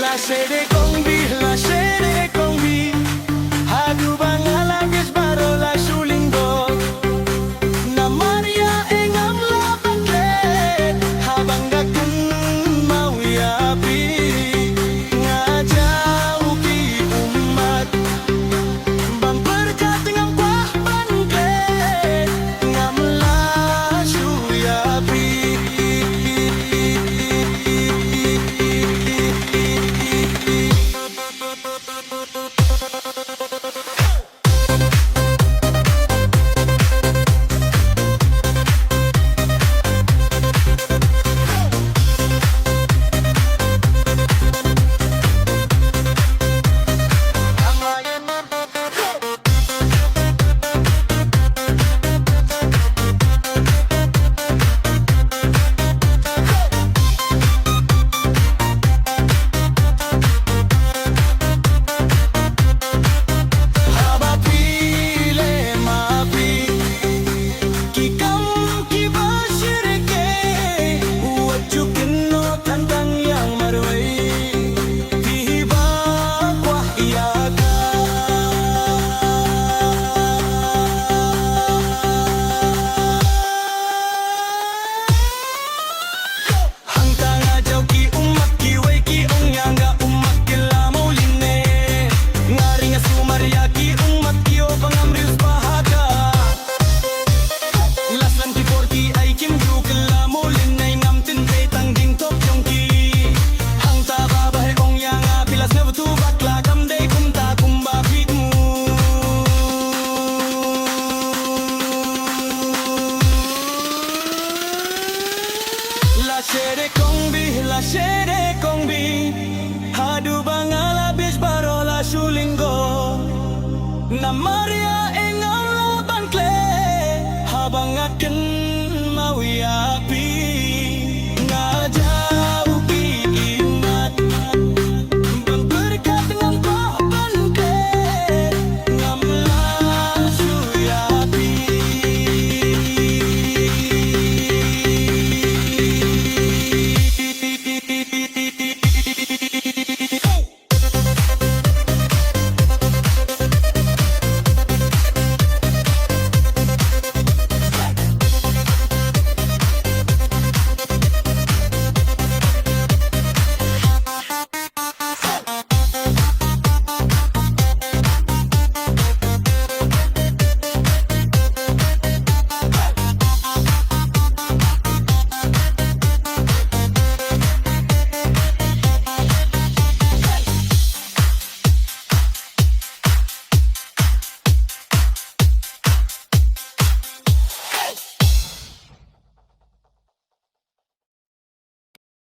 La sede combi, la sede combi. Hadu bangalagis baro la sulinggo. Na Maria engam la bangket. Habang gakun mawiapi. Ngajau ki umat. Bamperkat ngam kuah bangket. Ngam la suyapi. La sede combi, hadu bangalabis baro la sulinggo. Na Maria engam la bangkle, habang akan mawi api.